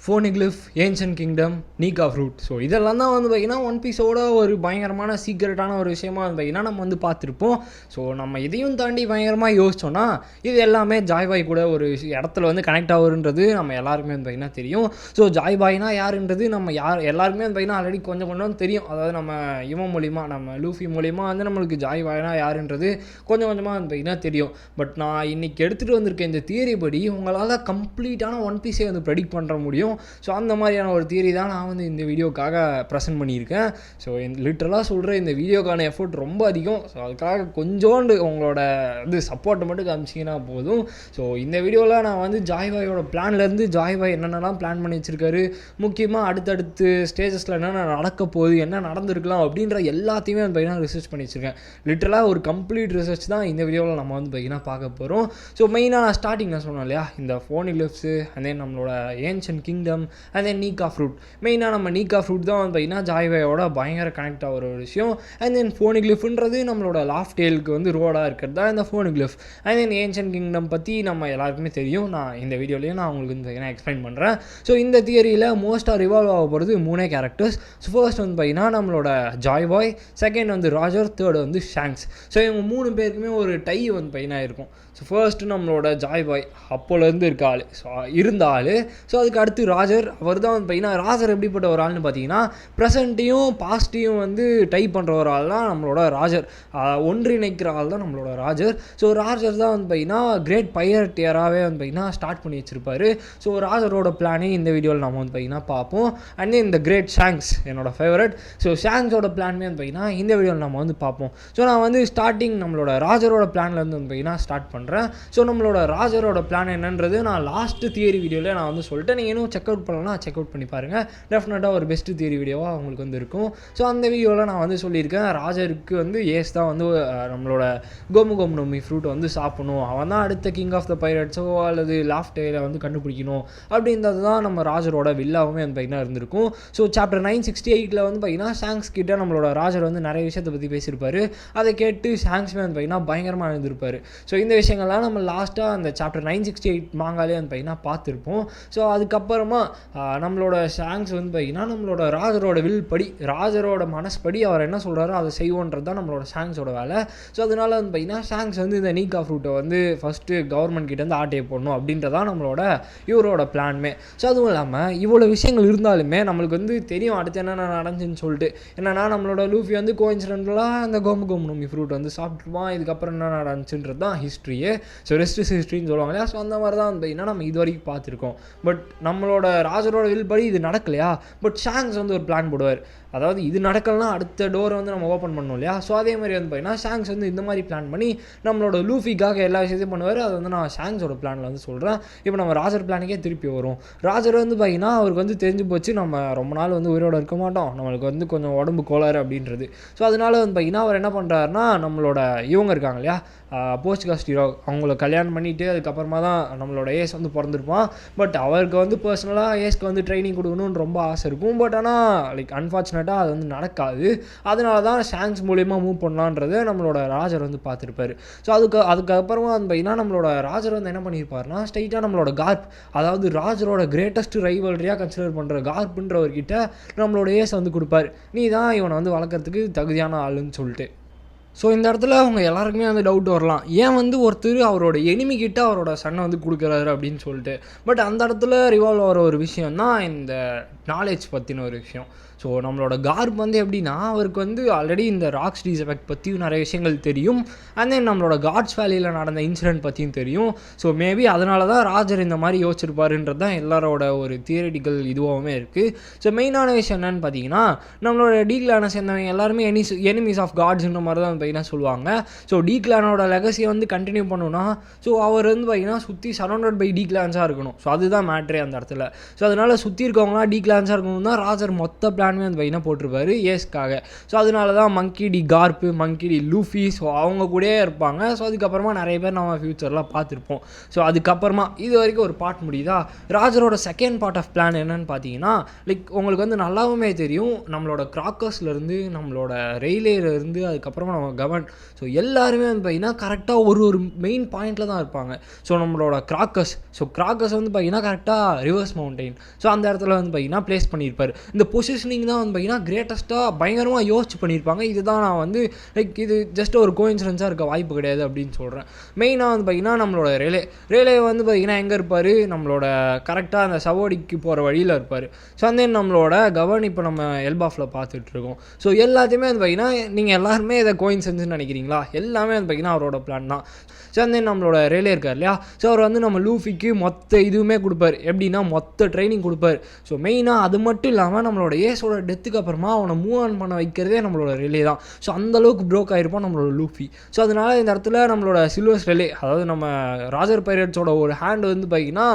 ஃபோனிக்லிஃப், ancient kingdom, நீகா fruit. So இதெல்லாம் தான் வந்து பார்த்திங்கன்னா ஒன் பீஸோட ஒரு பயங்கரமான சீக்ரெட்டான ஒரு விஷயமா வந்து பார்த்திங்கன்னா நம்ம வந்து பார்த்துருப்போம். ஸோ நம்ம இதையும் தாண்டி பயங்கரமாக யோசிச்சோன்னா இது எல்லாமே ஜாய்பாய் கூட ஒரு இடத்துல வந்து கனெக்ட் ஆகுன்றது நம்ம எல்லாருக்குமே வந்து பார்த்திங்கன்னா தெரியும். ஸோ ஜாய்பாய்னா யாருன்றது நம்ம எல்லாருக்குமே வந்து பார்த்திங்கன்னா ஆல்ரெடி கொஞ்சம் கொஞ்சம் தெரியும். அதாவது நம்ம இவன் மூலிமா, நம்ம லூஃபி மூலிமா வந்து நம்மளுக்கு ஜாய்பாய்னா யாருன்றது கொஞ்சம் கொஞ்சமாக வந்து பார்த்திங்கன்னா தெரியும். பட் நான் இன்றைக்கி எடுத்துகிட்டு வந்திருக்கேன் இந்த தியரி படி உங்களால் கம்ப்ளீட்டான ஒன் பீஸே வந்து ப்ரெடிக்ட் பண்ணுற முடியும். ஸோ அந்த மாதிரியான ஒரு தியரி தான் நான் வந்து இந்த வீடியோக்காக ப்ரெசென்ட் பண்ணியிருக்கேன். ஸோ லிட்டரலாக சொல்கிற இந்த வீடியோக்கான எஃபோர்ட் ரொம்ப அதிகம். ஸோ அதுக்காக கொஞ்சோண்டு உங்களோட வந்து சப்போர்ட்டை மட்டும் காமிச்சிங்கன்னா போதும். ஸோ இந்த வீடியோவில் நான் வந்து ஜாய்பாயோட பிளான்லேருந்து ஜாய்பாய் என்னென்னலாம் பிளான் பண்ணி வச்சுருக்காரு, முக்கியமாக அடுத்தடுத்து ஸ்டேஜஸில் என்னென்ன நடக்க போகுது, என்ன நடந்திருக்கலாம் அப்படின்ற எல்லாத்தையுமே வந்து பார்த்திங்கன்னா ரிசர்ச் பண்ணி வச்சுருக்கேன். லிட்டரலாக ஒரு கம்ப்ளீட் ரிசர்ச் தான் இந்த வீடியோவில் நம்ம வந்து பார்த்திங்கன்னா பார்க்க போகிறோம். ஸோ மெயினாக நான் ஸ்டார்டிங் நான் சொன்னேன் இல்லையா, இந்த ஃபோனிக்லிஃப்ஸு அண்ட் தென் நம்மளோட ஏன்ஷியன்ட் கிங்டம் அண்ட் தென் நீகா ஃப்ரூட். மெயினாக நம்ம நீகா ஃப்ரூட் தான் வந்து பார்த்திங்கன்னா ஜாய்பாயோட பயங்கர கனெக்ட் ஆகிற ஒரு விஷயம். அண்ட் தென் ஃபோனிக்லிஃப்ன்றது நம்மளோட லாஃப்ட் டேலுக்கு வந்து ரோடாக இருக்கிறது தான் இந்த ஃபோனிக்லிஃப். அண்ட் தென் ஏன்ஷியன்ட் கிங்டம் பற்றி நம்ம எல்லாருக்குமே தெரியும். நான் இந்த வீடியோலையும் நான் உங்களுக்கு வந்து பார்த்திங்கன்னா எக்ஸ்பிளைன் பண்ணுறேன். ஸோ இந்த தியரியில் மோஸ்ட்டாக ரிவால்வ் ஆக போகிறது 3 கேரக்டர்ஸ். ஸோ ஃபர்ஸ்ட் வந்து பார்த்திங்கன்னா நம்மளோட ஜாய்பாய், செகண்ட் வந்து ராஜர், தேர்டு வந்து ஷாங்க்ஸ். ஸோ இவங்க 3 பேருக்குமே ஒரு டை வந்து பார்த்திங்கன்னா இருக்கும். ஸோ ஃபர்ஸ்ட்டு நம்மளோட ஜாய்பாய் அப்போலேருந்து இருக்க ஆள், ஸோ இருந்த ஆள். ஸோ அதுக்கு அடுத்து ராஜர். அவர் தான் வந்து பார்த்திங்கன்னா ராஜர் எப்படிப்பட்ட ஒரு ஆள்னு பார்த்தீங்கன்னா ப்ரெசண்ட்டையும் பாஸ்ட்டையும் வந்து டைப் பண்ணுற ஒரு ஆள் தான் நம்மளோட ராஜர். ஒன்றிணைக்கிற ஆள் தான் நம்மளோட ராஜர். ஸோ ராஜர் தான் வந்து பார்த்திங்கன்னா கிரேட் பைரட்டியராகவே வந்து பார்த்திங்கன்னா ஸ்டார்ட் பண்ணி வச்சுருப்பார். ஸோ ராஜரோட பிளானே இந்த வீடியோவில் நம்ம வந்து பார்த்திங்கன்னா பார்ப்போம். அண்ட் இந்த கிரேட் ஷாங்க்ஸ் என்னோடய ஃபேவரட். ஸோ ஷாங்க்ஸோட பிளான்மே வந்து பார்த்திங்கன்னா இந்த வீடியோவில் நம்ம வந்து பார்ப்போம். ஸோ நான் வந்து ஸ்டார்டிங் நம்மளோட ராஜரோட பிளான்லேருந்து வந்து பார்த்திங்கன்னா ஸ்டார்ட் பண்ணுறேன். ஸோ நம்மளோட ராஜரோட பிளான் என்னன்றது நான் லாஸ்ட் தியரி வீடியோவில் நான் வந்து சொல்லிட்டேன். நீங்கள் இன்னும் செக் அவுட் பண்ணலாம், செக் அவுட் பண்ணி பாருங்கள். டெஃபினட்டாக ஒரு பெஸ்ட்டு தியரி வீடியோவாக உங்களுக்கு வந்து இருக்கும். ஸோ அந்த வீடியோவில் நான் வந்து சொல்லியிருக்கேன், ராஜருக்கு வந்து ஏஸ் தான் வந்து நம்மளோட கோமுகோம்னோமி ஃப்ரூட்டை வந்து சாப்பிடணும், அவன் தான் அடுத்த கிங் ஆஃப் த பைரட்ஸோ அல்லது லாஃப்ட் டேல வந்து கண்டுபிடிக்கணும் அப்படின்றது தான் நம்ம ராஜரோட வில்லாவுமே வந்து பார்த்திங்கன்னா இருந்திருக்கும். ஸோ சாப்டர் 968 வந்து பார்த்திங்கன்னா ஷாங்க்ஸ் கிட்ட நம்மளோட ராஜர் வந்து நிறைய விஷயத்தை பற்றி பேசியிருப்பார். அதை கேட்டு ஷாங்க்ஸ்மே வந்து பார்த்திங்கன்னா பயங்கரமாக இருந்திருப்பார். ஸோ இந்த விஷயங்கள்லாம் நம்ம லாஸ்ட்டாக அந்த சாப்டர் 968 மாங்காலே வந்து பார்த்திங்கன்னா பார்த்துருப்போம். ஸோ அதுக்கப்புறமா நம்மளோட ஷாங்க்ஸ் வந்து பார்த்திங்கன்னா நம்மளோட ராஜரோட வில் படி, ராஜரோட மனஸ்படி அவர் என்ன சொல்கிறாரோ அதை செய்வோன்றது தான் நம்மளோட ஷாங்க்ஸோட வேலை. ஸோ அதனால் வந்து பார்த்திங்கன்னா ஷாங்க்ஸ் வந்து இந்த நீகா ஃப்ரூட்டை வந்து ஃபஸ்ட்டு கவர்மெண்ட் கிட்டேருந்து ஆட்டையை போடணும் அப்படின்றதான் நம்மளோட இவரோட பிளான்மே. ஸோ அதுவும் இல்லாமல் இவ்வளோ விஷயங்கள் இருந்தாலுமே நம்மளுக்கு வந்து தெரியும் அடுத்து என்னென்ன நடந்துச்சுன்னு சொல்லிட்டு. என்னென்னா நம்மளோட லூஃபி வந்து கோயின்சிடென்டலாக அந்த கோமுகோம்னோமி ஃப்ரூட் வந்து சாப்பிட்டுருவான். இதுக்கப்புறம் என்ன நடந்துச்சுன்றது தான் ஹிஸ்ட்ரியே. ஸோ ரெஸ்ட் இஸ் ஹிஸ்ட்ரின்னு சொல்லுவாங்க இல்லையா. ஸோ அந்த மாதிரி தான் வந்து பார்த்திங்கன்னா நம்ம இது வரைக்கும் பார்த்துருக்கோம். பட் நம்மளோட ராஜரோட வில் படி இது நடக்கலையா, பட் ஷாங்க்ஸ் வந்து ஒரு பிளான் போடுவார். அதாவது இது நடக்கலனா அடுத்த டோரை வந்து நம்ம ஓப்பன் பண்ணணும் இல்லையா. ஸோ அதே மாதிரி வந்து பார்த்திங்கன்னா ஷாங்க்ஸ் வந்து இந்த மாதிரி பிளான் பண்ணி நம்மளோட லூஃபிக்காக எல்லா விஷயத்தையும் பண்ணுவார். அது வந்து நான் ஷாங்க்ஸோட பிளானில் வந்து சொல்கிறேன். இப்போ நம்ம ராஜர் பிளானுக்கே திருப்பி வரும். ராஜர் வந்து பார்த்திங்கன்னா அவருக்கு வந்து தெரிஞ்சு போச்சு நம்ம ரொம்ப நாள் வந்து உயிரோடு இருக்க மாட்டோம், நம்மளுக்கு வந்து கொஞ்சம் உடம்பு கோளாறு அப்படின்றது. ஸோ அதனால வந்து பார்த்திங்கன்னா அவர் என்ன பண்ணுறாருன்னா நம்மளோட இவங்க இருக்காங்க இல்லையா, போர்ச்சுகாஸ்ட் ஹீரோ, அவங்கள கல்யாணம் பண்ணிவிட்டு அதுக்கப்புறமா தான் நம்மளோட ஏஸ் வந்து பிறந்திருப்பான். பட் அவருக்கு வந்து பர்சனலாக ஏஸ்க்கு வந்து ட்ரைனிங் கொடுக்கணுன்னு ரொம்ப ஆசை இருக்கும். பட் ஆனால் லைக் அன்ஃபார்ச்சுனேட்டாக அது வந்து நடக்காது. அதனால தான் ஷாங்க்ஸ் மூலிமா மூவ் பண்ணலான்றதை நம்மளோட ராஜர் வந்து பார்த்துருப்பாரு. ஸோ அதுக்கப்புறமா வந்து பார்த்திங்கன்னா நம்மளோட ராஜர் வந்து என்ன பண்ணியிருப்பாருன்னா ஸ்ட்ரைட்டாக நம்மளோட கார்ப், அதாவது ராஜரோட கிரேட்டஸ்ட் ரைவல்ரியாக கன்சிடர் பண்ணுற கார்ப்புன்றவர்கிட்ட நம்மளோட ஏஸ் வந்து கொடுப்பார். நீ தான் இவனை வந்து வளர்க்குறதுக்கு தகுதியான ஆளுன்னு சொல்லிட்டு. ஸோ இந்த இடத்துல அவங்க எல்லாருக்குமே வந்து டவுட் வரலாம், ஏன் வந்து ஒருத்தர் அவரோட எனிமிக்கிட்ட அவரோட சன்னை வந்து கொடுக்குறாரு அப்படின்னு சொல்லிட்டு. பட் அந்த இடத்துல ரிவால்வ் ஆகிற ஒரு விஷயம் தான் இந்த நாலேஜ் பற்றின ஒரு விஷயம். ஸோ நம்மளோட கார்ப் வந்து எப்படின்னா அவருக்கு வந்து ஆல்ரெடி இந்த ராக்ஸ் டீஸ் எஃபெக்ட் பற்றியும் நிறைய விஷயங்கள் தெரியும். அண்ட் தென் நம்மளோட காட்ஸ் வேலியில் நடந்த இன்சிடென்ட் பற்றியும் தெரியும். ஸோ மேபி அதனால தான் ராஜர் இந்த மாதிரி யோசிச்சிருப்பாருன்றது தான் எல்லாரோட ஒரு தியரிட்டிக்கல் இதுவாகவுமே இருக்குது. ஸோ மெயினான விஷயம் என்னென்னு பார்த்தீங்கன்னா நம்மளோட டி கிளானை சேர்ந்தவங்க எல்லாருமே எனிமீஸ் ஆஃப் காட்ஸ்ன்ற மாதிரி தான் பார்த்திங்கன்னா சொல்லுவாங்க. ஸோ டி கிளானோட லெகசியை வந்து கண்டினியூ பண்ணணும்னா ஸோ அவர் வந்து பார்த்திங்கன்னா சுற்றி சரௌண்டட் பை டி கிளான்ஸாக இருக்கணும். ஸோ அதுதான் மேட்ரே அந்த இடத்துல. ஸோ அதனால் சுற்றி இருக்கவங்களாம் டி கிளான்ஸாக இருக்கணும் தான் ராஜர் மொத்த பிளான் வந்து பார்த்திங்கன்னா போட்டிருப்பாரு ஏஸ்க்காக. ஸோ அதனால தான் மங்கி டி கார்ப்பு, மங்கி டி லூஃபி, ஸோ அவங்க கூடயே இருப்பாங்க. ஸோ அதுக்கப்புறமா நிறைய பேர் நம்ம ஃப்யூச்சர்லாம் பார்த்துருப்போம். ஸோ அதுக்கப்புறமா இது வரைக்கும் ஒரு பார்ட் முடியுதா. ராஜரோட செகண்ட் பார்ட் ஆஃப் பிளான் என்னன்னு பார்த்தீங்கன்னா லைக் உங்களுக்கு வந்து நல்லாவுமே தெரியும், நம்மளோட கிராக்கர்ஸ்லேருந்து நம்மளோட ரெயிலேருந்து அதுக்கப்புறமா நம்ம அதுக்கப்புறம் கவன். ஸோ எல்லாருமே வந்து பார்த்திங்கன்னா கரெக்டாக ஒரு மெயின் பாயிண்டில் தான் இருப்பாங்க. ஸோ நம்மளோட கிராக்கஸ் வந்து பார்த்திங்கன்னா கரெக்டாக ரிவர்ஸ் மவுண்டெயின். ஸோ அந்த இடத்துல வந்து பார்த்திங்கன்னா ப்ளேஸ் பண்ணியிருப்பார். இந்த பொசிஷனிங் தான் வந்து பார்த்திங்கன்னா கிரேட்டஸ்ட்டாக பயங்கரமாக யோசிச்சு பண்ணியிருப்பாங்க. இதுதான் நான் வந்து லைக் இது ஜஸ்ட் ஒரு கோஇன்சிடென்ஸாக இருக்க வாய்ப்பு கிடையாது அப்படின்னு சொல்கிறேன். மெயினாக வந்து பார்த்திங்கன்னா நம்மளோட ரேலே வந்து பார்த்திங்கன்னா எங்கே இருப்பார், நம்மளோட கரெக்டாக அந்த சவோடிக்கு போகிற வழியில் இருப்பார். ஸோ அந்த நம்மளோட கவர்ன் இப்போ நம்ம எல்பாஃபில் பார்த்துட்ருக்கோம். ஸோ எல்லாத்தையுமே வந்து பார்த்திங்கன்னா நீங்கள் எல்லாருமே இதை கோஇன்சிடென்ஸ்னு நினைக்கிறீங்களா? எல்லாமே வந்து பார்த்திங்கன்னா அவரோட பிளான் தான். ஸோ அந்த நம்மளோட ரேலே இருக்கார் இல்லையா, ஸோ அவர் வந்து நம்ம லூஃபிக்கு மொத்த இதுவுமே கொடுப்பார். எப்படின்னா மொத்த ட்ரைனிங் கொடுப்பார். ஸோ மெயினாக அது மட்டும் இல்லாமல் நம்மளோட ஏஸோட டெத்துக்கு அப்புறமா அவனை மூவ் ஆன் பண்ண வைக்கிறதே நம்மளோட ரிலே தான். ஸோ அந்தளவுக்கு ப்ரோக் ஆகிருப்பான் நம்மளோட லூஃபி. ஸோ அதனால் இந்த இடத்துல நம்மளோட சில்வர் ரிலே, அதாவது நம்ம ராஜர் பைரட்ஸோட ஒரு ஹேண்ட் வந்து பார்த்திங்கன்னா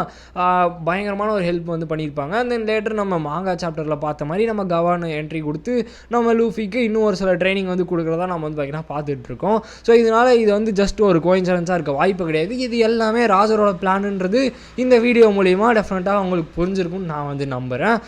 பயங்கரமான ஒரு ஹெல்ப் வந்து பண்ணியிருப்பாங்க. தென் லேட்டர் நம்ம மாங்கா சாப்டரில் பார்த்த மாதிரி நம்ம கவான் என்ட்ரி கொடுத்து நம்ம லூஃபிக்கு இன்னும் ஒரு சில ட்ரைனிங் வந்து கொடுக்குறதா நம்ம வந்து பார்த்திங்கன்னா பார்த்துட்ருக்கோம். ஸோ இதனால் இது வந்து ஜஸ்ட் ஒரு கோஇன்சிடென்ஸாக இருக்க வாய்ப்பு கிடையாது. இது எல்லாமே ராஜரோட பிளான்ன்றது இந்த வீடியோ மூலிமா டெஃபினட்டாக உங்களுக்கு புரிஞ்சிருக்கும்னு நான் வந்து நம்புகிறேன்.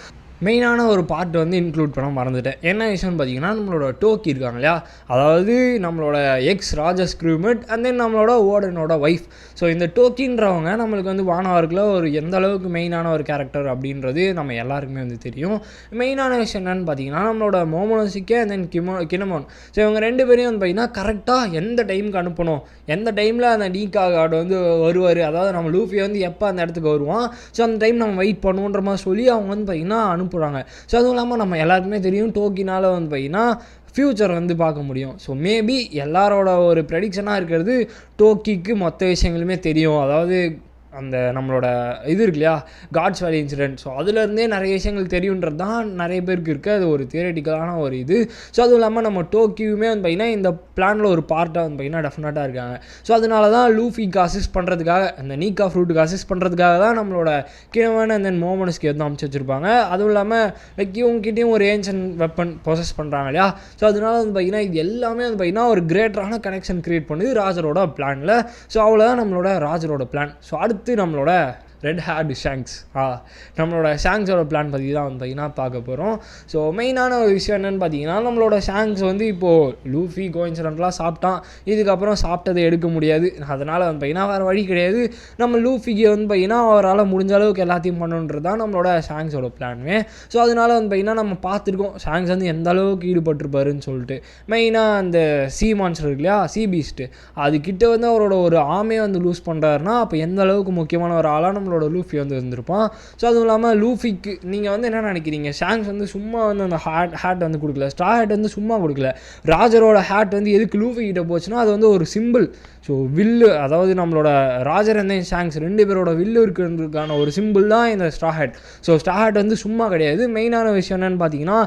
மெயினான ஒரு பார்ட் வந்து இன்க்ளூட் பண்ண மறந்துட்டேன். என்ன விஷயம்னு பார்த்தீங்கன்னா நம்மளோட டோக்கி இருக்காங்க இல்லையா, அதாவது நம்மளோட எக்ஸ் ராஜஸ் க்ரூமேட் அண்ட் தென் நம்மளோட ஓடனோட ஒய்ஃப். ஸோ இந்த டோக்கின்றவங்க நம்மளுக்கு வந்து வானவர்க்கில் ஒரு எந்த அளவுக்கு மெயினான ஒரு கேரக்டர் அப்படின்றது நம்ம எல்லாருக்குமே வந்து தெரியும். மெயினான விஷயம் என்னென்னு பார்த்தீங்கன்னா நம்மளோட மோமோனோசிக்கே அண்ட் தென் கினமோன். ஸோ இவங்க ரெண்டு பேரையும் வந்து பார்த்திங்கன்னா கரெக்டாக எந்த டைமுக்கு அனுப்பணும், எந்த டைமில் அந்த நீக்கா கார்டு வந்து வருவார், அதாவது நம்ம லூஃபி வந்து எப்போ அந்த இடத்துக்கு வருவான், ஸோ அந்த டைம் நம்ம வெயிட் பண்ணுன்ற மாதிரி சொல்லி அவங்க வந்து பார்த்திங்கன்னா போகிறாங்க. ஸோ அதுவும் இல்லாமல் நம்ம எல்லாருக்குமே தெரியும் டோக்கினால் வந்து பார்த்திங்கன்னா ஃப்யூச்சர் வந்து பார்க்க முடியும். ஸோ மேபி எல்லாரோட ஒரு ப்ரெடிக்ஷனாக இருக்கிறது டோக்கிக்கு மொத்த விஷயங்களுமே தெரியும். அதாவது அந்த நம்மளோட இது இருக்கு இல்லையா, காட்ஸ் வேலி இன்சிடென்ட். ஸோ அதுலேருந்தே நிறைய விஷயங்கள் தெரியுன்றது தான் நிறைய பேருக்கு இருக்குது. அது ஒரு தியரட்டிக்கலான ஒரு இது. ஸோ அதுவும் இல்லாமல் நம்ம டோக்கியுமே வந்து பார்த்திங்கன்னா இந்த பிளானில் ஒரு பார்ட்டாக வந்து பார்த்திங்கன்னா டெஃபினட்டாக இருக்காங்க. ஸோ அதனால தான் லூஃபிக்கு அசிஸ்ட் பண்ணுறதுக்காக, அந்த நீக்கா ஃப்ரூட்டுக்கு அசிஸ்ட் பண்ணுறதுக்காக தான் நம்மளோட கினவன் அண்ட் தென் மோமோனஸ்க்கு வந்து அமைச்சு வச்சுருப்பாங்க. அதுவும் இல்லாமல் லைக் இவங்ககிட்டையும் ஒரு ஏன்ஷன் வெப்பன் ப்ரொசஸ் பண்ணுறாங்க இல்லையா. ஸோ அதனால வந்து பார்த்திங்கன்னா இது எல்லாமே வந்து பார்த்திங்கன்னா ஒரு கிரேட்டரான கனெக்ஷன் க்ரியேட் பண்ணுது ராஜரோட பிளானில். ஸோ அவ்வளோதான் நம்மளோட ராஜரோட பிளான். ஸோ அடுத்து நம்மளோட ரெட் ஹேர்டு ஷாங்க்ஸ், நம்மளோட ஷாங்க்ஸோட பிளான் பற்றி தான் வந்து பார்த்திங்கன்னா பார்க்க போகிறோம். ஸோ மெயினான ஒரு விஷயம் என்னென்னு பார்த்தீங்கன்னா நம்மளோட ஷாங்க்ஸ் வந்து இப்போது லூஃபி கோஇன்சிடென்ட்லாம் சாப்பிட்டான், இதுக்கப்புறம் சாப்பிட்டதை எடுக்க முடியாது. அதனால் வந்து பார்த்திங்கன்னா வேறு வழி கிடையாது, நம்ம லூஃபிக்கு வந்து பார்த்திங்கன்னா அவரால் முடிஞ்ச அளவுக்கு எல்லாத்தையும் பண்ணணுன்றது தான் நம்மளோட ஷாங்க்ஸோட பிளானுமே. ஸோ அதனால் வந்து பார்த்திங்கன்னா நம்ம பார்த்துருக்கோம் ஷாங்க்ஸ் வந்து எந்த அளவுக்கு ஈடுபட்டிருப்பாருன்னு சொல்லிட்டு. மெயினாக அந்த சி மான்ஸ்டர் இருக்கு இல்லையா, சி பீஸ்ட்டு, அதுக்கிட்ட வந்து அவரோட ஒரு ஆமையை வந்து லூஸ் பண்ணுறாருன்னா அப்போ எந்த அளவுக்கு முக்கியமான ஒரு ஆளாக நம்மளோட லூஃபி வந்து இருந்திருப்பான். ஸோ அதுவும் இல்லாமல் லூஃபிக்கு நீங்கள் வந்து என்ன நினைக்கிறீங்க, ஷாங்க்ஸ் வந்து சும்மா வந்து அந்த ஹேட் வந்து கொடுக்கல, ஸ்ட்ரா ஹேட் வந்து சும்மா கொடுக்கல. ராஜரோட ஹேட் வந்து எதுக்கு லூஃபி கிட்ட போச்சுன்னா அது வந்து ஒரு சிம்பிள். ஸோ வில்லு, அதாவது நம்மளோட ராஜர் அண்ட் ஷாங்க்ஸ் ரெண்டு பேரோட வில்லு இருக்கிறதுக்கான ஒரு சிம்பிள் தான் இந்த straw hat. So straw hat வந்து சும்மா கிடையாது. மெயினான விஷயம் என்னென்னு பார்த்தீங்கன்னா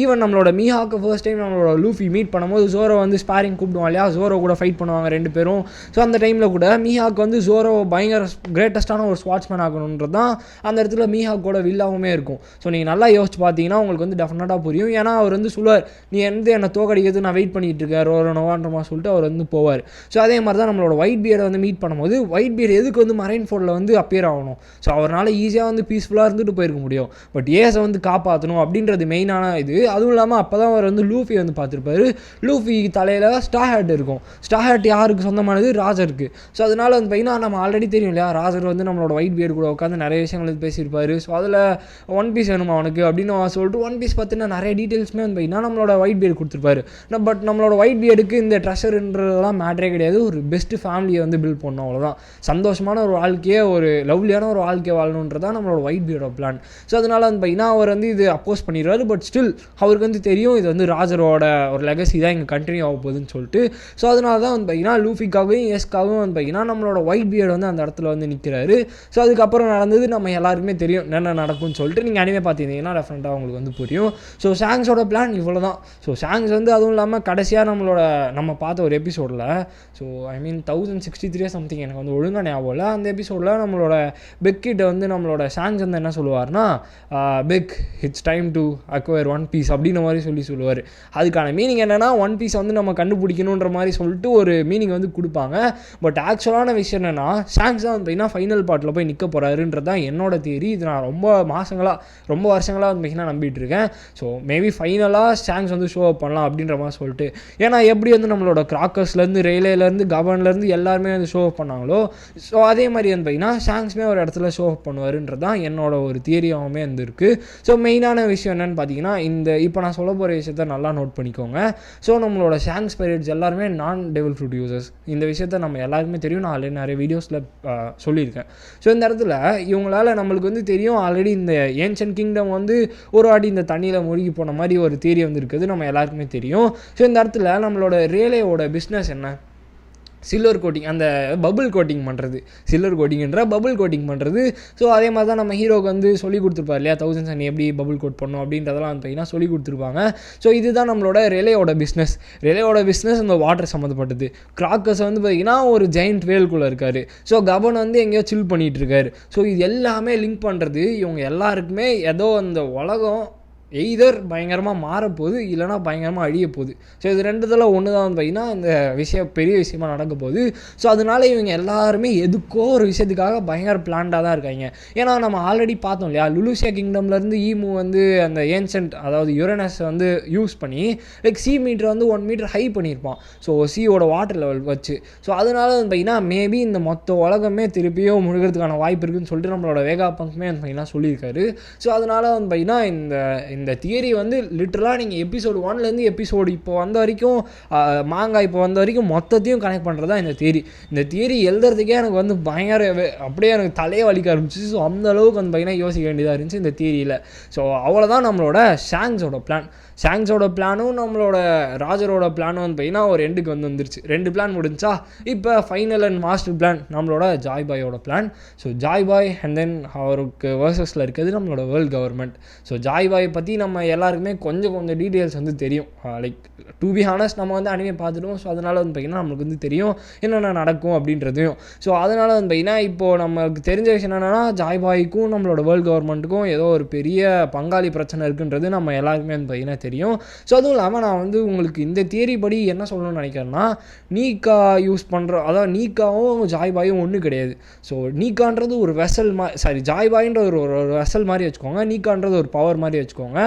ஈவன் நம்மளோட மீஹாக்கு ஃபர்ஸ்ட் டைம் நம்மளோட லூஃபி மீட் பண்ணும்போது ஜோரோ வந்து ஸ்பாரிங் கூப்பிடுவான் இல்லையா, ஜோரோ கூட ஃபைட் பண்ணுவாங்க ரெண்டு பேரும். ஸோ அந்த டைமில் கூட மீஹாக்கு வந்து ஜோரோ பயங்கர கிரேட்டஸ்டான ஒரு ஸ்வாட்ஸ்மேன் ஆகணுன்றது தான் அந்த இடத்துல மீஹாக்கோட வில்லாவுமே இருக்கும். ஸோ நீங்கள் நல்லா யோசிச்சு பார்த்தீங்கன்னா உங்களுக்கு வந்து டெஃபினட்டாக புரியும். ஏன்னா அவர் வந்து சொல்லுவார், நீ வந்து என்னை தோக்கடிக்கிறது நான் வெயிட் பண்ணிட்டு இருக்கேன் ரோரனோவான்றமா சொல்லிட்டு அவர் வந்து போவார். ஸோ அதே மாதிரி தான் நம்மளோட ஒயிட் பியரை வந்து மீட் பண்ணும்போது ஒயிட் பியர் எதுக்கு வந்து மரைன் ஃபோர்டில் வந்து அப்பியர் ஆகணும், ஸோ அவரால் ஈஸியாக வந்து பீஸ்ஃபுல்லாக இருந்துட்டு போயிருக்க முடியும். பட் ஏஸை வந்து காப்பாற்றணும் அப்படின்றது மெயினான இது. அதுவும் இல்லாமல் அப்போ தான் அவர் வந்து லூஃபி வந்து பார்த்துருப்பாரு. லூஃபி தலையில் ஸ்ட்ரா ஹேட் இருக்கும். ஸ்ட்ரா ஹேட் யாருக்கு சொந்தமானது, ராஜருக்கு. ஸோ அதனால் வந்து பார்த்திங்கன்னா நம்ம ஆல்ரெடி தெரியும் இல்லையா, ராஜர் வந்து நம்மளோட ஒயிட் பியர் கூட உட்காந்து நிறைய விஷயங்கள் வந்து பேசியிருப்பார். ஸோ அதில் ஒன் பீஸ் வேணுமா அவனுக்கு அப்படின்னு சொல்லிட்டு ஒன் பீஸ் பார்த்தினா நிறைய டீட்டெயில்ஸுமே வந்து பார்த்திங்கன்னா நம்மளோட ஒயிட் பியர் கொடுத்துருப்பாரு. பட் நம்மளோட ஒயிட் பியருக்கு இந்த ட்ரெஷர்ன்றதெல்லாம் மேட்டரே கிடையாது. ஒரு பெஸ்ட் ஃபேமிலியை வந்து பில்ட் பண்ணோம், அவ்வளோதான். சந்தோஷமான ஒரு வாழ்க்கையை, ஒரு லவ்லியான ஒரு வாழ்க்கையை வாழணுன்றதான் நம்மளோட ஒயிட் பியரோட பிளான். ஸோ அதனால் வந்து பார்த்திங்கன்னா அவர் வந்து இது அப்போஸ் பண்ணிடுவார். பட் ஸ்டில் அவருக்கு வந்து தெரியும் இது வந்து ராஜரோட ஒரு லெகசி தான் இங்கே கண்டினியூ ஆக போகுதுன்னு சொல்லிட்டு. ஸோ அதனால தான் வந்து பார்த்திங்கன்னா லூஃபிக்காகவும் எஸ்காகவும் வந்து பார்த்திங்கன்னா நம்மளோட ஒயிட் பியர் வந்து அந்த இடத்துல வந்து நிற்கிறாரு. ஸோ அதுக்கப்புறம் நடந்தது நம்ம எல்லாருக்குமே தெரியும் என்ன நடக்கும்னு சொல்லிட்டு. நீங்கள் அனிமே பார்த்திங்கன்னா டெஃபினட்டாக உங்களுக்கு வந்து புரியும். ஸோ ஷாங்க்ஸோட பிளான் இவ்வளோ தான். ஸோ ஷாங்க்ஸ் வந்து அதுவும் இல்லாமல் கடைசியாக நம்ம பார்த்த ஒரு எபிசோடில், ஸோ ஐ மீன் 1063 சம்திங், எனக்கு வந்து ஒழுங்காக ஞாபகம் இல்லை, அந்த எபிசோடில் நம்மளோட பெக்கிட்ட வந்து நம்மளோட ஷாங்க்ஸ் வந்து என்ன சொல்லுவார்னா, பெக் it's time to acquire One Piece அப்படின்ற மாதிரி சொல்லுவார். அதுக்கான மீனிங் என்னென்னா ஒன் பீஸ் வந்து நம்ம கண்டுபிடிக்கணுன்ற மாதிரி சொல்லிட்டு ஒரு மீனிங் வந்து கொடுப்பாங்க. பட் ஆக்சுவலான விஷயம் என்னென்னா ஷாங்க்ஸ் தான் வந்து ஃபைனல் பார்ட்டில் போய் வைக்க போகிறாருன்றது தான் என்னோட தியரி. இது நான் ரொம்ப வருஷங்களாக வந்து பார்த்திங்கன்னா நம்பிட்டு இருக்கேன். ஸோ மேபி ஃபைனலாக ஷாங்ஸ் வந்து ஷோ அப் பண்ணலாம் அப்படின்ற மாதிரி சொல்லிட்டு, ஏன்னா எப்படி வந்து நம்மளோட கிராக்கர்ஸ்லேருந்து ரெய்லேருந்து கவர்ன்லேருந்து எல்லாருமே வந்து ஷோ அப் பண்ணாங்களோ, ஸோ அதே மாதிரி வந்து பார்த்திங்கன்னா ஷாங்ஸுமே ஒரு இடத்துல ஷோ அப் பண்ணுவாருன்றது தான் என்னோட ஒரு தியரியாகவுமே வந்து இருக்குது. ஸோ மெயினான விஷயம் என்னென்னு பார்த்தீங்கன்னா, இப்போ நான் சொல்ல போகிற விஷயத்த நல்லா நோட் பண்ணிக்கோங்க. ஸோ நம்மளோட ஷாங்ஸ் பைரேட்ஸ் எல்லாருமே நான் டெவில் ஃப்ரூட் யூசர்ஸ். இந்த விஷயத்த நம்ம எல்லாருக்குமே தெரியும், நான் ஆல்ரெடி நிறைய வீடியோஸில் சொல்லியிருக்கேன். ஸோ இந்த இடத்துல இவங்களால் நம்மளுக்கு வந்து தெரியும், ஆல்ரெடி இந்த ஏன்ஷியன்ட் கிங்டம் வந்து ஒரு வாட்டி இந்த தண்ணியில் மூழ்கி போன மாதிரி ஒரு தியரி வந்து இருக்குது, நம்ம எல்லாருக்குமே தெரியும். ஸோ இந்த இடத்துல நம்மளோட ரேலேயோட பிஸ்னஸ் என்ன, சில்வர் கோட்டிங், அந்த பபுள் கோட்டிங் பண்ணுறது, சில்வர் கோட்டிங்ன்ற பபுள் கோட்டிங் பண்ணுறது. ஸோ அதே மாதிரி தான் நம்ம ஹீரோக்கு வந்து சொல்லி கொடுத்துருப்பார் இல்லையா, 1000 சன் எப்படி பபுள் கோட் பண்ணணும் அப்படின்றதெல்லாம் வந்து பார்த்தீங்கன்னா சொல்லி கொடுத்துருப்பாங்க. ஸோ இதுதான் நம்மளோட ரிலேயோட பிஸ்னஸ் இந்த வாட்டர் சம்மந்தப்பட்டது. கிராக்கர்ஸ் வந்து பார்த்திங்கன்னா ஒரு ஜெயிண்ட் வேல்குள்ளே இருக்கார். ஸோ கபன் வந்து எங்கேயோ சில் பண்ணிகிட்டு இருக்காரு. ஸோ இது எல்லாமே லிங்க் பண்ணுறது இவங்க எல்லாருக்குமே ஏதோ அந்த உலகம் எய்தர் பயங்கரமாக மாறப்போகுது, இல்லைனா பயங்கரமாக அழிய போகுது. ஸோ இது ரெண்டுத்தில் ஒன்று தான் வந்து பார்த்திங்கன்னா இந்த பெரிய விஷயமா நடக்க போகுது. ஸோ அதனால இவங்க எல்லாருமே எதுக்கோ ஒரு விஷயத்துக்காக பயங்கர பிளான்டாக தான் இருக்காங்க. ஏன்னா நம்ம ஆல்ரெடி பார்த்தோம் இல்லையா, லுலுசியா கிங்டம்லேருந்து ஈமு வந்து அந்த ஏன்ஷன்ட் அதாவது யுரேனஸ் வந்து யூஸ் பண்ணி லைக் சி மீட்டர் வந்து 1 மீட்டர் ஹை பண்ணியிருப்பான். ஸோ சியோட வாட்டர் லெவல் வச்சு. ஸோ அதனால வந்து பார்த்திங்கன்னா மேபி இந்த மொத்த உலகமே திருப்பியும் முழுகிறதுக்கான வாய்ப்பு இருக்குதுன்னு சொல்லிட்டு நம்மளோட வேகா பங்க்மே வந்து பார்த்திங்கன்னா சொல்லியிருக்காரு. ஸோ அதனால வந்து பார்த்திங்கன்னா இந்த தியரி வந்து லிட்டரலாக நீங்கள் எபிசோடு 1லேருந்து எபிசோடு இப்போ வந்த வரைக்கும் மாங்காய் இப்போ வந்த வரைக்கும் மொத்தத்தையும் கனெக்ட் பண்ணுறது தான் இந்த தியரி எழுதுறதுக்கே எனக்கு வந்து பயங்கர அப்படியே எனக்கு தலையை வலிக்க ஆரம்பிச்சிச்சு. ஸோ அந்த அளவுக்கு வந்து பார்த்திங்கன்னா யோசிக்க வேண்டியதாக இருந்துச்சு இந்த தியரியில். ஸோ அவ்வளோதான் நம்மளோட ஷாங்ஸோட பிளானும் நம்மளோட ராஜரோட பிளானும் வந்து பார்த்திங்கன்னா ஒரு எண்டுக்கு வந்துருச்சு. 2 பிளான் முடிஞ்சா இப்போ ஃபைனல் அண்ட் மாஸ்டர் பிளான் நம்மளோட ஜாய் பாயோட பிளான். So Joy Boy and then அவருக்கு வர்சஸில் இருக்கிறது நம்மளோட world government. So Joy Boy பற்றி நம்ம எல்லாருக்குமே கொஞ்சம் டீட்டெயில்ஸ் வந்து தெரியும். லைக் டு பி ஹானஸ்ட் நம்ம வந்து அனிமே பார்த்துட்டோம். ஸோ அதனால் வந்து பார்த்திங்கன்னா நம்மளுக்கு வந்து தெரியும் என்னென்ன நடக்கும் அப்படின்றதையும். ஸோ அதனால் வந்து பார்த்திங்கன்னா இப்போது நமக்கு தெரிஞ்ச விஷயம் என்னென்னா, ஜாய் பாய்க்கும் நம்மளோட வேர்ல்டு கவர்மெண்ட்டுக்கும் ஏதோ ஒரு பெரிய பங்காளி பிரச்சனை இருக்குன்றது நம்ம எல்லாருக்குமே வந்து பார்த்திங்கன்னா தெரியும். ஸோ அதுவும் இல்லாமல் நான் வந்து உங்களுக்கு இந்த தியரி படி என்ன சொல்லணும்னு நினைக்கிறேன்னா, நீக்கா யூஸ் பண்ணுற, அதாவது நீக்காவும் ஜாய் பாயும் ஒன்றும் கிடையாது. ஸோ நீக்கான்றது ஒரு வெசல் ஜாய் பாயின்ற ஒரு வெசல் மாதிரி வச்சுக்கோங்க, நீக்கான்றது ஒரு பவர் மாதிரி வச்சுக்கோங்க.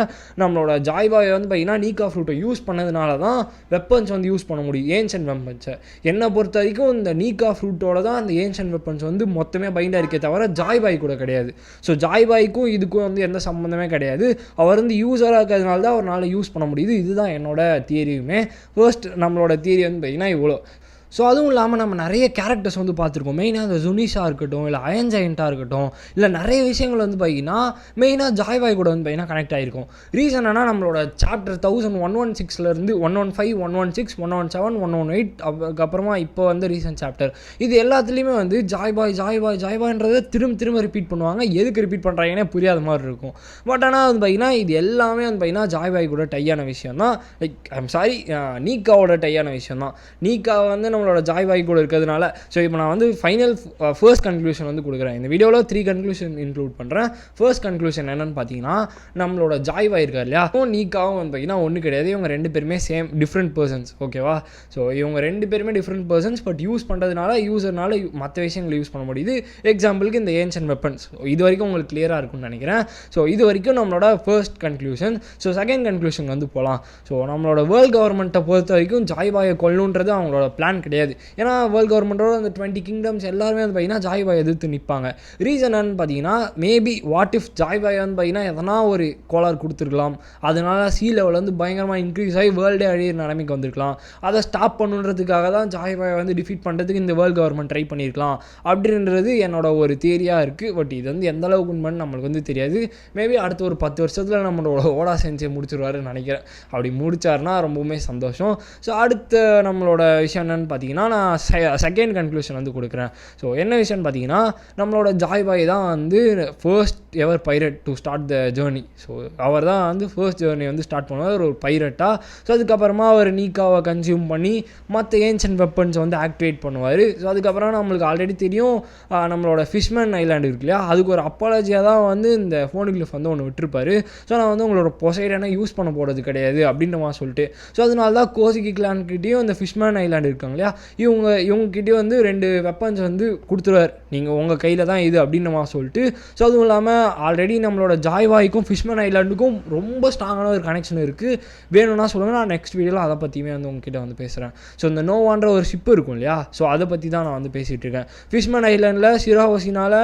நம்மளோட ஜாய் பாய் வந்து பார்த்திங்கன்னா நீக்கா ஃப்ரூட்டை யூஸ் பண்ணதுனால தான் வெப்பன்ஸ் வந்து யூஸ் பண்ண முடியும், ஏன்ஷியன்ட் வெப்பன்ஸை. என்னை பொறுத்த வரைக்கும் இந்த நீக்கா ஃப்ரூட்டோட தான் அந்த ஏன்ஷியன்ட் வெப்பன்ஸ் வந்து மொத்தமே பைண்டாக இருக்கே தவிர ஜாய் பாய் கூட கிடையாது. ஸோ ஜாய் பாய்க்கும் இதுக்கும் வந்து எந்த சம்மந்தமே கிடையாது. அவர் வந்து யூஸராக இருக்கிறதுனால தான் அவரால் யூஸ் பண்ண முடியுது. இதுதான் என்னோட தியரியுமே. ஃபர்ஸ்ட் நம்மளோட தியரி வந்து பார்த்திங்கன்னா இவ்வளோ. ஸோ அதுவும் இல்லாமல் நம்ம நிறைய கேரக்டர்ஸ் வந்து பார்த்துருக்கோம். மெயினாக அந்த ஜுனிஷா இருக்கட்டும், இல்லை அயன் ஜெயண்ட்டாக இருக்கட்டும், இல்லை நிறைய விஷயங்கள் வந்து பார்த்திங்கன்னா மெயினாக ஜாய் பாய் கூட வந்து பார்த்திங்கன்னா கனெக்ட் ஆகிருக்கும். ரீசன் ஆனால் நம்மளோட சாப்டர் 1116லேருந்து 115, 116, 117, 118 அதுக்கப்புறமா இப்போ வந்து ரீசன்ட் சாப்டர், இது எல்லாத்துலேயுமே வந்து ஜாய் பாய்ன்றதை திரும்ப ரிப்பீட் பண்ணுவாங்க. எதுக்கு ரிப்பீட் பண்ணுறாங்கன்னே புரியாத மாதிரி இருக்கும். பட் ஆனால் வந்து பார்த்திங்கன்னா இது எல்லாமே வந்து பார்த்திங்கன்னா ஜாய் பாய் கூட டையான விஷயம் தான். லைக் நீக்காவோட டையான விஷயம் தான். நீக்கா வந்து நம்மளோட ஜாய் பாய் கூட இருக்கிறதுனால. ஸோ இப்போ நான் வந்து ஃபர்ஸ்ட் கன்க்ளூஷன் வந்து கொடுக்குறேன். இந்த வீடியோவில் 3 கன்க்ளூஷன் இன்க்ளூட் பண்ணுறேன். ஃபர்ஸ்ட் கன்க்ளூஷன் என்னென்னு பார்த்தீங்கன்னா, நம்மளோட ஜாய் பாய் இருக்கார் இல்லையா, நீக்காவும் வந்து பார்த்தீங்கன்னா ஒன்றும் கிடையாது. இவங்க 2 பேருமே டிஃப்ரெண்ட் பர்சன்ஸ். ஓகேவா? ஸோ இவங்க 2 பேருமே டிஃப்ரெண்ட் பர்சன்ஸ். பட் யூஸ் பண்ணுறதுனால யூஸர்னால மற்ற விஷயங்களை யூஸ் பண்ண முடியுது. எக்ஸாம்பிளுக்கு இந்த ஏன்ஷியன்ட் வெப்பன்ஸ். இது வரைக்கும் உங்களுக்கு கிளியராக இருக்கும்னு நினைக்கிறேன். ஸோ இது வரைக்கும் நம்மளோட first conclusion. So second conclusion வந்து போகலாம். ஸோ நம்மளோட வேர்ல்டு கவர்மெண்ட்டை பொறுத்த வரைக்கும் ஜாய் பாயை கொல்லணுன்றது அவங்களோட பிளான் கிடையாது. ஏன்னா வேர்ல்டு கவர்மெண்ட்டோட அந்த 20 கிங்டம்ஸ் எல்லாருமே வந்து பார்த்தீங்கன்னா ஜாய் பாய் எதிர்த்து நிற்பாங்க. ரீசன் என்னன்னு பார்த்தீங்கன்னா, மேபி வாட் இஃப் ஜாய் பாய் வந்து பார்த்தீங்கன்னா எதனா ஒரு கோளாறு கொடுத்துருக்கலாம், அதனால சி லெவல் வந்து பயங்கரமாக இன்க்ரீஸ் ஆகி வேர்ல்டே அழியிற நிலைமைக்கு வந்திருக்கலாம். அதை ஸ்டாப் பண்ணுன்றதுக்காக தான் ஜாய் பாய் வந்து டிஃபீட் பண்ணுறதுக்கு இந்த வேர்ல்டு கவர்மெண்ட் ட்ரை பண்ணியிருக்கலாம் அப்படின்றது என்னோட ஒரு தியரியாக இருக்குது. பட் இது வந்து எந்த அளவுக்கு உண்மைன்னு நம்மளுக்கு வந்து தெரியாது. மேபி அடுத்த ஒரு 10 வருஷத்தில் நம்மளோட ஓடா செஞ்சு முடிச்சிருவாருன்னு நினைக்கிறேன். அப்படி முடிச்சாருன்னா ரொம்பவுமே சந்தோஷம். ஸோ அடுத்த நம்மளோட விஷயம் என்னென்னு பார்த்தீங்கன்னா, நான் செகண்ட் கன்க்ளூஷன் வந்து கொடுக்குறேன். ஸோ என்ன விஷயம்னு பார்த்தீங்கன்னா, நம்மளோட ஜாய் பாய் தான் வந்து first ever pirate to start the journey. So அவர் தான் வந்து ஃபர்ஸ்ட் ஜேர்னி வந்து ஸ்டார்ட் பண்ணுவார் ஒரு பைரட்டாக. ஸோ அதுக்கப்புறமா அவர் நீக்காவை கன்சியூம் பண்ணி மற்ற ஏன்ஷியன்ட் வெப்பன்ஸ் வந்து ஆக்டிவேட் பண்ணுவார். ஸோ அதுக்கப்புறம் நம்மளுக்கு ஆல்ரெடி தெரியும், நம்மளோட ஃபிஷ்மேன் ஐலாண்டு இருக்கு இல்லையா, அதுக்கு ஒரு அப்பாலஜியாக தான் வந்து இந்த ஃபோனிக்லிஃப் வந்து ஒன்று விட்டுருப்பாரு. ஸோ நான் வந்து உங்களோட பொசைடனை யூஸ் பண்ண போகிறது கிடையாது அப்படின்ற மாதிரி சொல்லிட்டு. ஸோ அதனால தான் கோசிகி கிளான்கிட்டையும் இந்த ஃபிஷ்மேன் ஐலாண்டு இருக்காங்க இல்லையா, இல்லையா, இவங்ககிட்டயே வந்து 2 வெப்பன்ஸ் வந்து கொடுத்துருவார், நீங்கள் உங்கள் கையில் தான் இது அப்படின்னு நம்ம சொல்லிட்டு. ஸோ அதுவும் இல்லாமல் ஆல்ரெடி நம்மளோட ஜாய்வாய்க்கும் ஃபிஷ்மேன் ஐலாண்டுக்கும் ரொம்ப ஸ்ட்ராங்கான ஒரு கனெக்ஷன் இருக்குது. வேணும்னா சொல்லுங்கள், நான் நெக்ஸ்ட் வீடியோவில் அதை பற்றியுமே வந்து உங்ககிட்ட வந்து பேசுகிறேன். ஸோ இந்த நோவான்ற ஒரு ஷிப் இருக்கும் இல்லையா, ஸோ அதை பற்றி தான் நான் வந்து பேசிகிட்டு இருக்கேன். ஃபிஷ்மேன் ஐலாண்டில் ஷிராஹோசினால்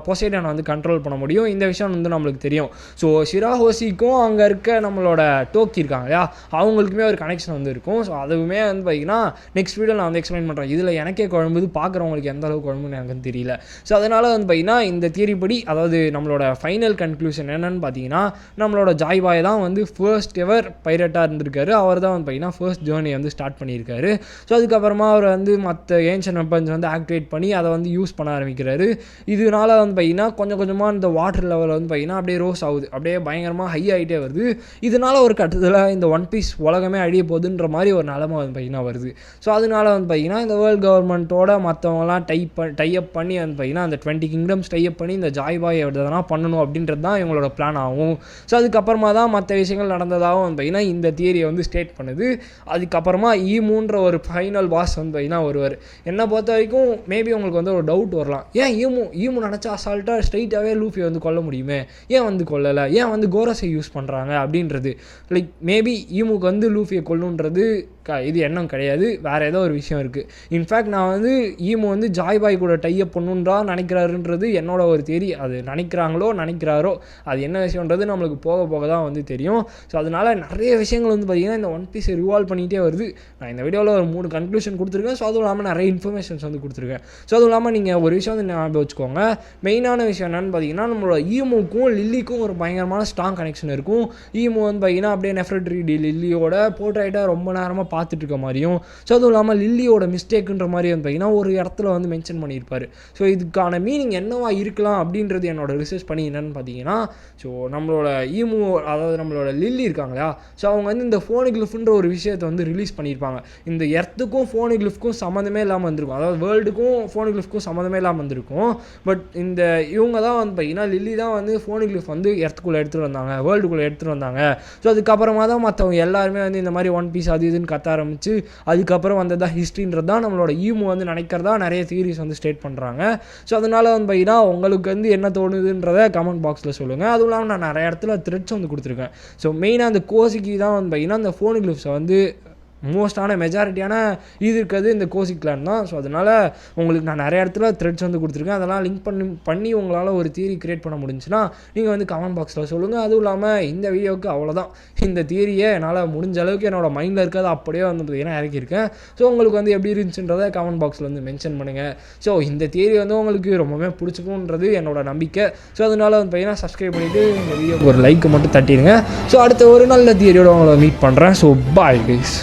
பொசைடானை வந்து கண்ட்ரோல் பண்ண முடியும், இந்த விஷயம் வந்து நம்மளுக்கு தெரியும். ஸோ ஷிராஹோசிக்கும் அங்கே இருக்க நம்மளோட டோக்கி இருக்காங்க இல்லையா, அவங்களுக்குமே ஒரு கனெக்ஷன் வந்து இருக்கும். ஸோ அதுவுமே வந்து பார்த்திங்கன்னா நெக்ஸ்ட் வீடியோ நான் வந்து எக்ஸ்பிளைன் பண்ணுறேன். இதில் எனக்கே குழம்புது, பார்க்குறவங்களுக்கு எந்த அளவுக்கு குழம்புன்னு எனக்கு தெரியல. ஸோ அதனால் வந்து பார்த்திங்கன்னா இந்த தியரி படி, அதாவது நம்மளோட ஃபைனல் கன்க்ளூஷன் என்னென்னு பார்த்தீங்கன்னா, நம்மளோட ஜாய்பாய் தான் வந்து ஃபர்ஸ்ட் எவர் பைரட்டாக இருந்திருக்காரு. அவர் தான் வந்து பார்த்திங்கன்னா ஃபர்ஸ்ட் ஜேர்னி வந்து ஸ்டார்ட் பண்ணியிருக்காரு. ஸோ அதுக்கப்புறமா அவர் வந்து மற்ற ஏன்ஷியன்ட் வெப்பன்ஸ் வந்து ஆக்டிவேட் பண்ணி அதை வந்து யூஸ் பண்ண ஆரம்பிக்கிறாரு. இதனால வந்து பார்த்திங்கன்னா கொஞ்சம் கொஞ்சமாக இந்த வாட்டர் லெவல் வந்து பார்த்திங்கன்னா அப்படியே ரோஸ் ஆகுது, அப்படியே பயங்கரமாக ஹை ஆகிட்டே வருது. இதனால் ஒரு கட்டத்தில் இந்த ஒன் பீஸ் உலகமே அழிய போகுதுன்ற மாதிரி ஒரு நிலமை வந்து பார்த்திங்கன்னா வருது. ஸோ அதனால வந்து பார்த்திங்கன்னா இந்த வேர்ல்டு கவர்மெண்ட்டோட மற்றவங்களாம் டைப் பண்ணி வந்து பார்த்திங்கன்னா அந்த 20 கிங்டம்ஸ் டைப் பண்ணி இந்த ஜாய்பாய் எதனா பண்ணணும் அப்படின்றது தான் இவங்களோட பிளான் ஆகும். ஸோ அதுக்கப்புறமா தான் மற்ற விஷயங்கள் நடந்ததாகவும் வந்து பார்த்திங்கன்னா இந்த தியரியை வந்து ஸ்டேட் பண்ணுது. அதுக்கப்புறமா ஈமுன்ற ஒரு ஃபைனல் பாஸ் வந்து பார்த்திங்கன்னா ஒருவர். என்னை பொறுத்த வரைக்கும் மேபி உங்களுக்கு வந்து ஒரு டவுட் வரலாம், ஏன் ஈமு நினச்சா அசால்ட்டாக ஸ்ட்ரைட்டாகவே லூஃபியை வந்து கொல்ல முடியுமே, ஏன் வந்து கொல்லலை, ஏன் வந்து கோரஸை யூஸ் பண்ணுறாங்க அப்படின்றது. லைக் மேபி ஈமுக்கு வந்து லூஃபியை கொல்லணுன்றது இது எண்ணம் கிடையாது, வேறு ஏதோ ஒரு விஷயம் இருக்குது. இன்ஃபேக்ட் நான் வந்து ஈமு வந்து ஜாய்பாய் கூட டைப் பண்ணுன்றா நினைக்கிறாருன்றது என்னோட ஒரு தியரி. அது நினைக்கிறாரோ அது என்ன விஷயன்றது நம்மளுக்கு போக போக தான் வந்து தெரியும். ஸோ அதனால் நிறைய விஷயங்கள் வந்து பார்த்திங்கன்னா இந்த ஒன் பீஸ் ரிவால்வ் பண்ணிகிட்டே வருது. நான் இந்த வீடியோவில் ஒரு 3 கன்க்ளூஷன் கொடுத்துருக்கேன். ஸோ அதுவும் இல்லாமல் நிறைய இன்ஃபர்மேஷன்ஸ் வந்து கொடுத்துருக்கேன். ஸோ அதுவும் இல்லாமல் நீங்கள் ஒரு விஷயம் வந்து ஞாபகம் வச்சுக்கோங்க, மெயினான விஷயம் என்னென்னு பார்த்தீங்கன்னா, நம்மளோட ஈமுக்கும் லில்லிக்கும் ஒரு பயங்கரமான ஸ்ட்ராங் கனெக்ஷன் இருக்கும். ஈமு வந்து பார்த்திங்கன்னா அப்படியே நெஃப்ரட்ரி லில்லியோட போர்ட்ரைட்டாக ரொம்ப நேரமாக பார்த்துட்டு இருக்க மாதிரியும், ஸோ அதுவும் இல்லாமல் லில்லியோட மிஸ்டேக்குன்ற மாதிரி வந்து பார்த்திங்கன்னா ஒரு இடத்துல வந்து மென்ஷன் பண்ணியிருப்பார். ஸோ இதுக்கான மீனிங் என்னவா இருக்கலாம் அப்படின்றது என்னோட ரிசர்ச் பண்ணி என்னென்னு பார்த்தீங்கன்னா, ஸோ நம்மளோட ஈமு, அதாவது நம்மளோட லில்லி இருக்காங்களா, ஸோ அவங்க வந்து இந்த ஃபோனிக்லிஃப்ன்ற ஒரு விஷயத்தை வந்து ரிலீஸ் பண்ணியிருப்பாங்க. இந்த எர்த்துக்கும் ஃபோனிக்லிஃப்க்கும் சம்மந்தமே இல்லாமல் வந்திருக்கும், அதாவது வேர்ல்டுக்கும் ஃபோனிக்லிஃப்க்கும் சம்மந்தமே இல்லாமல் வந்திருக்கும். பட் இந்த இவங்க தான் வந்து பார்த்திங்கன்னா லில்லி தான் வந்து ஃபோனிக்லிஃப் வந்து எர்த்துக்குள்ளே எடுத்துகிட்டு வந்தாங்க, வேர்ல்டுக்குள்ளே எடுத்துகிட்டு வந்தாங்க. ஸோ அதுக்கப்புறமா தான் மற்றவங்க எல்லாருமே வந்து இந்த மாதிரி ஒன் பீஸ் அது இதுன்னு கத்த ஆரம்பிச்சு அதுக்கப்புறம் வந்ததான் ஹிஸ்ட்ரின்றது தான் நம்மளோட ஈமு வந்து நினைக்கிறதா நிறைய தியரிஸ் வந்து ஸ்டேட் பண்ணுறாங்க. ஸோ அதனால் வந்து பார்த்திங்கன்னா உங்களுக்கு வந்து என்ன தோணுதுன்றதை கமெண்ட் பாக்ஸில் சொல்லுங்கள். அதுவும் இல்லாமல் நான் நிறைய இடத்துல த்ரெட்ஸ் வந்து கொடுத்துருக்கேன். ஸோ மெயினாக அந்த கோசிக்கு தான் வந்து பார்த்திங்கன்னா அந்த ஃபோனிக்லிஃப்ஸை வந்து மோஸ்டான மெஜாரிட்டியான இது இருக்கிறது இந்த கோசிக் கிளான் தான். ஸோ அதனால் உங்களுக்கு நான் நிறைய இடத்துல த்ரெட்ஸ் வந்து கொடுத்துருக்கேன். அதெல்லாம் லிங்க் பண்ணி உங்களால் ஒரு தியரி கிரியேட் பண்ண முடிஞ்சுன்னா நீங்கள் வந்து கமெண்ட் பாக்ஸில் சொல்லுங்கள். அதுவும் இல்லாமல் இந்த வீடியோவுக்கு அவ்வளோதான், இந்த தியரியை என்னால் முடிஞ்ச அளவுக்கு என்னோட மைண்டில் இருக்கிறது அப்படியே வந்து பார்த்திங்கன்னா இறக்கியிருக்கேன். ஸோ உங்களுக்கு வந்து எப்படி இருந்துச்சுன்றதை கமெண்ட் பாக்ஸில் வந்து மென்ஷன் பண்ணுங்கள். ஸோ இந்த தியரி வந்து உங்களுக்கு ரொம்பவே பிடிச்சிக்கும்ன்றது என்னோட நம்பிக்கை. ஸோ அதனால் வந்து பார்த்திங்கன்னா சப்ஸ்கிரைப் பண்ணிவிட்டு இந்த வீடியோக்கு ஒரு லைக் மட்டும் தட்டிடுங்க. ஸோ அடுத்த ஒரு நல்ல தியரியோட உங்களை மீட் பண்ணுறேன். So bye guys.